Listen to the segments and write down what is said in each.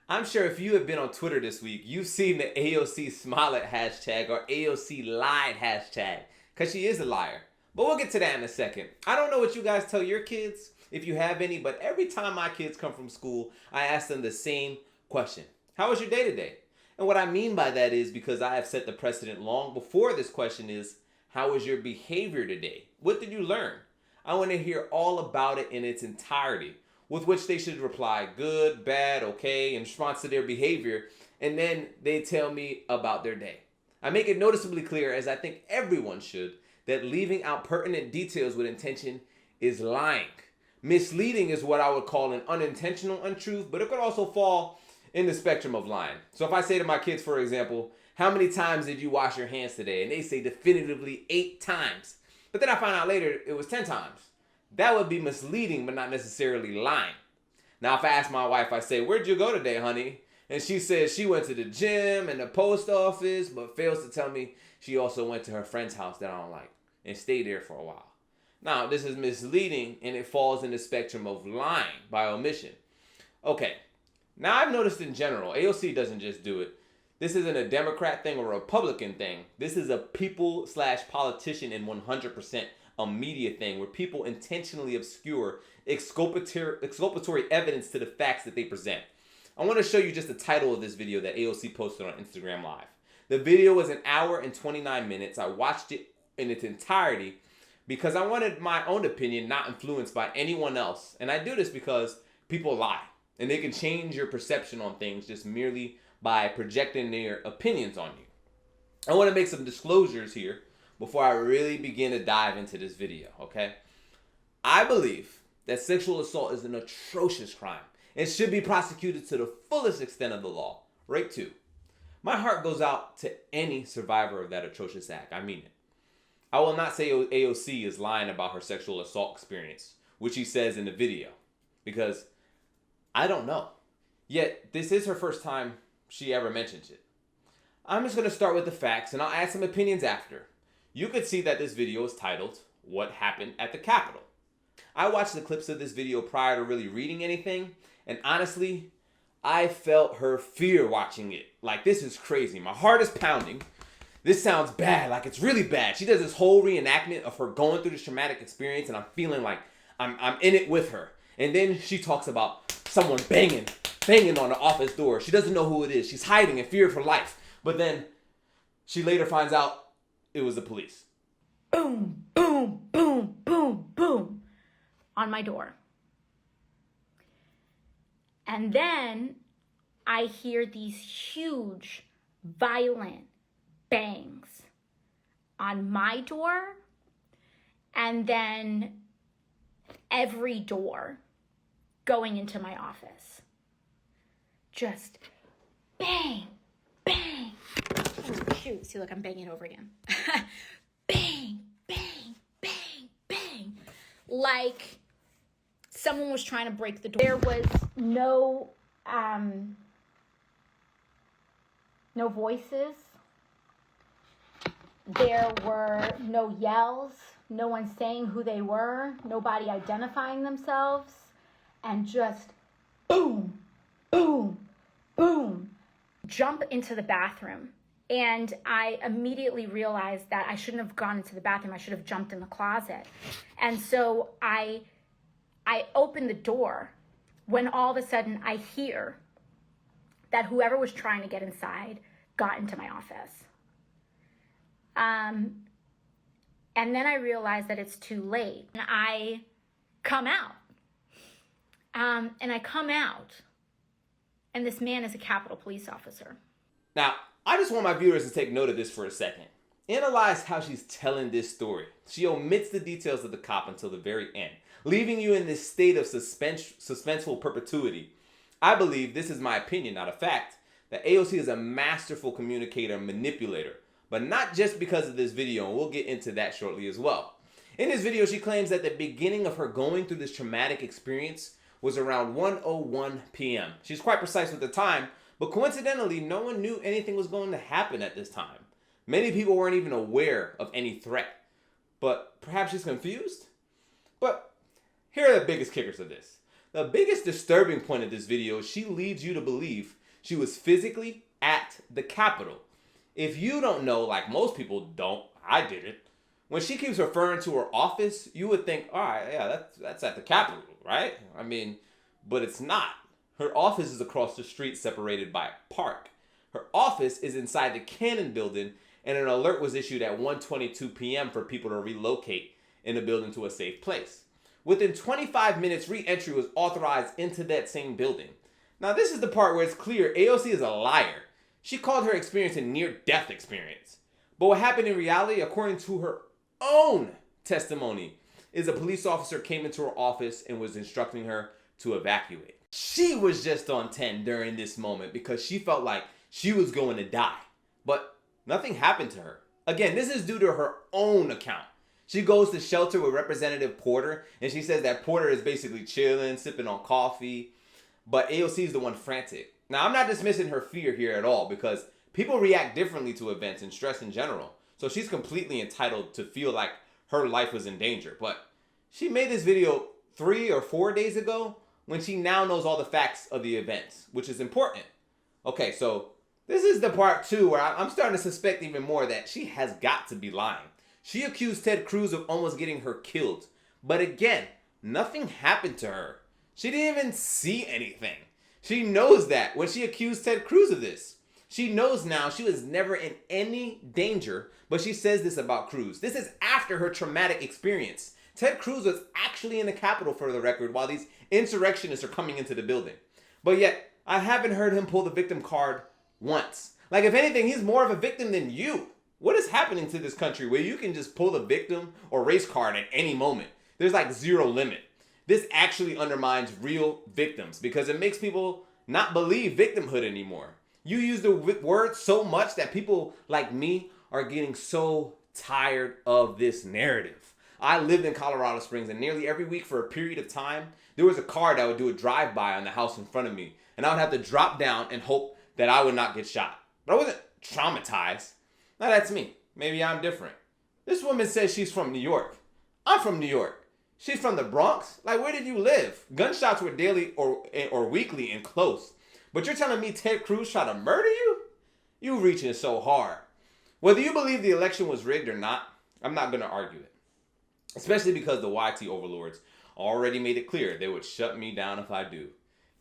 I'm sure if you have been on Twitter this week, you've seen the AOC smile at hashtag or AOC lied hashtag, because she is a liar. But we'll get to that in a second. I don't know what you guys tell your kids, if you have any, but every time my kids come from school, I ask them the same question. How was your day today? And what I mean by that is because I have set the precedent long before this question is, how was your behavior today? What did you learn? I want to hear all about it in its entirety, with which they should reply good, bad, okay, in response to their behavior, and then they tell me about their day. I make it noticeably clear, as I think everyone should, that leaving out pertinent details with intention is lying. Misleading is what I would call an unintentional untruth, but it could also fall in the spectrum of lying. So if I say to my kids, for example, how many times did you wash your hands today? And they say definitively 8 times. But then I find out later it was 10 times. That would be misleading, but not necessarily lying. Now, if I ask my wife, I say, where'd you go today, honey? And she says she went to the gym and the post office, but fails to tell me she also went to her friend's house that I don't like and stayed there for a while. Now, this is misleading, and it falls in the spectrum of lying by omission. Okay, now I've noticed in general, AOC doesn't just do it. This isn't a Democrat thing or a Republican thing. This is a people/politician and 100% a media thing where people intentionally obscure exculpatory evidence to the facts that they present. I want to show you just the title of this video that AOC posted on Instagram Live. The video was 1 hour and 29 minutes. I watched it in its entirety because I wanted my own opinion not influenced by anyone else. And I do this because people lie. And they can change your perception on things just merely by projecting their opinions on you. I want to make some disclosures here before I really begin to dive into this video, okay? I believe that sexual assault is an atrocious crime and should be prosecuted to the fullest extent of the law. Rape too. My heart goes out to any survivor of that atrocious act. I mean it. I will not say AOC is lying about her sexual assault experience, which she says in the video, because I don't know. Yet, this is her first time she ever mentions it. I'm just going to start with the facts, and I'll add some opinions after. You could see that this video is titled, What Happened at the Capitol? I watched the clips of this video prior to really reading anything, and honestly, I felt her fear watching it. Like, this is crazy. My heart is pounding. This sounds bad, like it's really bad. She does this whole reenactment of her going through this traumatic experience, and I'm feeling like I'm in it with her. And then she talks about someone banging on the office door. She doesn't know who it is. She's hiding in fear of her life. But then she later finds out it was the police. Boom, boom, boom, boom, boom on my door. And then I hear these huge, violent bangs on my door, and then every door going into my office. Just bang, bang. Oh, shoot. See, look, I'm banging over again. Bang, bang, bang, bang. Like someone was trying to break the door. There was no voices. There were no yells, no one saying who they were, nobody identifying themselves, and just boom, boom, boom. Jump into the bathroom. And I immediately realized that I shouldn't have gone into the bathroom. I should have jumped in the closet. And so I opened the door when all of a sudden I hear that whoever was trying to get inside got into my office. And then I realized that it's too late. And I come out. And this man is a Capitol Police officer. Now, I just want my viewers to take note of this for a second. Analyze how she's telling this story. She omits the details of the cop until the very end, leaving you in this state of suspenseful perpetuity. I believe, this is my opinion, not a fact, that AOC is a masterful communicator and manipulator. But not just because of this video, and we'll get into that shortly as well. In this video, she claims that the beginning of her going through this traumatic experience was around 1:01 p.m. She's quite precise with the time, but coincidentally, no one knew anything was going to happen at this time. Many people weren't even aware of any threat. But perhaps she's confused? But here are the biggest kickers of this. The biggest disturbing point of this video is she leads you to believe she was physically at the Capitol. If you don't know, like most people don't, I didn't. When she keeps referring to her office, you would think, all right, yeah, that's at the Capitol, right? I mean, but it's not. Her office is across the street separated by a park. Her office is inside the Cannon building, and an alert was issued at 1:22 p.m. for people to relocate in the building to a safe place. Within 25 minutes, re-entry was authorized into that same building. Now, this is the part where it's clear AOC is a liar. She called her experience a near-death experience. But what happened in reality, according to her own testimony, is a police officer came into her office and was instructing her to evacuate. She was just on 10 during this moment because she felt like she was going to die. But nothing happened to her. Again, this is due to her own account. She goes to shelter with Representative Porter, and she says that Porter is basically chilling, sipping on coffee, but AOC is the one frantic. Now, I'm not dismissing her fear here at all because people react differently to events and stress in general. So she's completely entitled to feel like her life was in danger. But she made this video 3 or 4 days ago when she now knows all the facts of the events, which is important. Okay, so this is the part 2 where I'm starting to suspect even more that she has got to be lying. She accused Ted Cruz of almost getting her killed. But again, nothing happened to her. She didn't even see anything. She knows that when she accused Ted Cruz of this. She knows now she was never in any danger, but she says this about Cruz. This is after her traumatic experience. Ted Cruz was actually in the Capitol, for the record, while these insurrectionists are coming into the building. But yet, I haven't heard him pull the victim card once. Like, if anything, he's more of a victim than you. What is happening to this country where you can just pull the victim or race card at any moment? There's like zero limit. This actually undermines real victims because it makes people not believe victimhood anymore. You use the word so much that people like me are getting so tired of this narrative. I lived in Colorado Springs, and nearly every week for a period of time, there was a car that would do a drive-by on the house in front of me, and I would have to drop down and hope that I would not get shot. But I wasn't traumatized. Now that's me. Maybe I'm different. This woman says she's from New York. I'm from New York. She's from the Bronx? Like, where did you live? Gunshots were daily or weekly and close. But you're telling me Ted Cruz tried to murder you? You reaching so hard. Whether you believe the election was rigged or not, I'm not going to argue it. Especially because the YT overlords already made it clear they would shut me down if I do.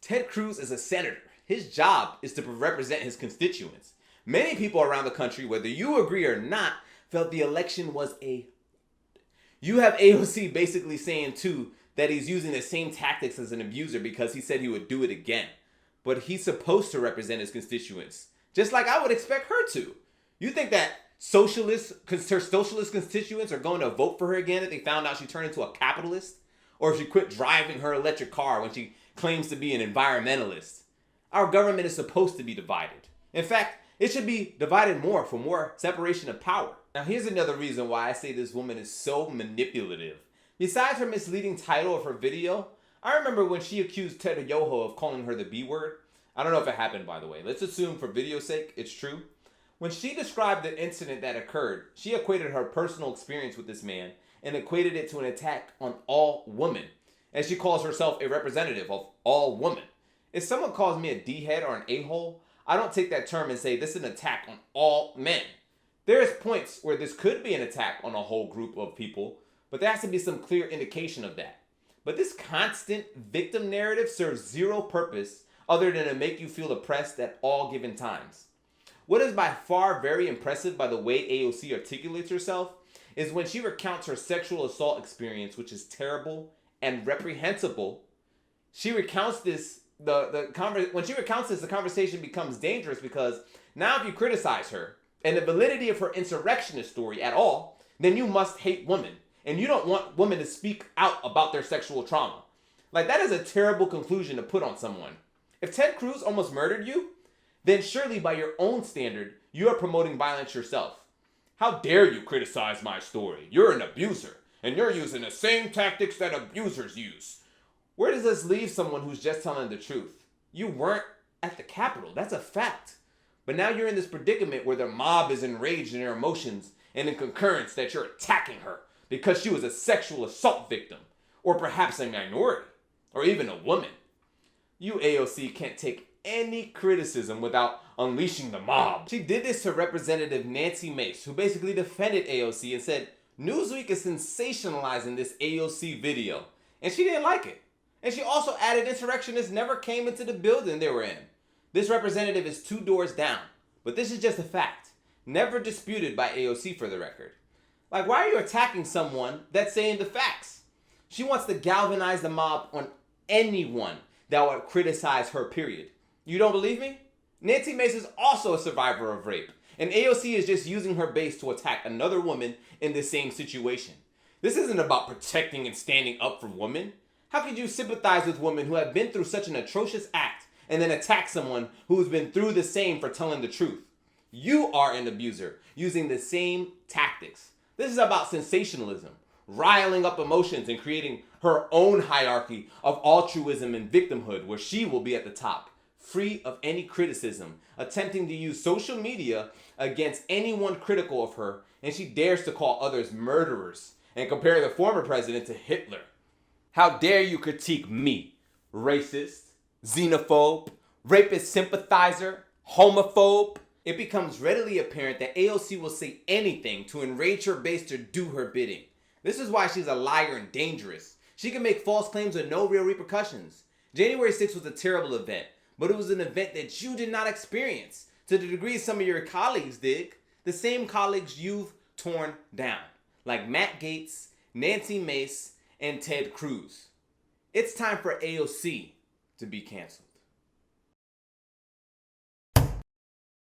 Ted Cruz is a senator. His job is to represent his constituents. Many people around the country, whether you agree or not, felt the election was a... You have AOC basically saying, too, that he's using the same tactics as an abuser because he said he would do it again. But he's supposed to represent his constituents, just like I would expect her to. You think that her socialist constituents are going to vote for her again if they found out she turned into a capitalist? Or if she quit driving her electric car when she claims to be an environmentalist? Our government is supposed to be divided. In fact, it should be divided more for more separation of power. Now, here's another reason why I say this woman is so manipulative. Besides her misleading title of her video, I remember when she accused Ted Yoho of calling her the B word. I don't know if it happened, by the way. Let's assume for video's sake, it's true. When she described the incident that occurred, she equated her personal experience with this man and equated it to an attack on all women, as she calls herself a representative of all women. If someone calls me a D-head or an a-hole, I don't take that term and say this is an attack on all men. There is points where this could be an attack on a whole group of people, but there has to be some clear indication of that. But this constant victim narrative serves zero purpose other than to make you feel oppressed at all given times. What is by far very impressive by the way AOC articulates herself is when she recounts her sexual assault experience, which is terrible and reprehensible. She recounts this. When she recounts this, the conversation becomes dangerous because now if you criticize her and the validity of her insurrectionist story at all, then you must hate women. And you don't want women to speak out about their sexual trauma. Like, that is a terrible conclusion to put on someone. If Ted Cruz almost murdered you, then surely by your own standard, you are promoting violence yourself. How dare you criticize my story? You're an abuser, and you're using the same tactics that abusers use. Where does this leave someone who's just telling the truth? You weren't at the Capitol, that's a fact. But now you're in this predicament where the mob is enraged in their emotions and in concurrence that you're attacking her because she was a sexual assault victim, or perhaps a minority. or even a woman. You AOC can't take any criticism without unleashing the mob. She did this to Representative Nancy Mace, who basically defended AOC and said Newsweek is sensationalizing this AOC video, and she didn't like it. And she also added insurrectionists never came into the building they were in. This representative is 2 doors down, but this is just a fact, never disputed by AOC for the record. Like, why are you attacking someone that's saying the facts? She wants to galvanize the mob on anyone that would criticize her, period. You don't believe me? Nancy Mace is also a survivor of rape, and AOC is just using her base to attack another woman in the same situation. This isn't about protecting and standing up for women. How could you sympathize with women who have been through such an atrocious act and then attack someone who's been through the same for telling the truth? You are an abuser using the same tactics. This is about sensationalism, riling up emotions and creating her own hierarchy of altruism and victimhood where she will be at the top, free of any criticism, attempting to use social media against anyone critical of her, and she dares to call others murderers and compare the former president to Hitler. How dare you critique me, racist, xenophobe, rapist sympathizer, homophobe? It becomes readily apparent that AOC will say anything to enrage her base to do her bidding. This is why she's a liar and dangerous. She can make false claims with no real repercussions. January 6th was a terrible event, but it was an event that you did not experience to the degree some of your colleagues did, the same colleagues you've torn down, like Matt Gaetz, Nancy Mace, and Ted Cruz. It's time for AOC to be canceled.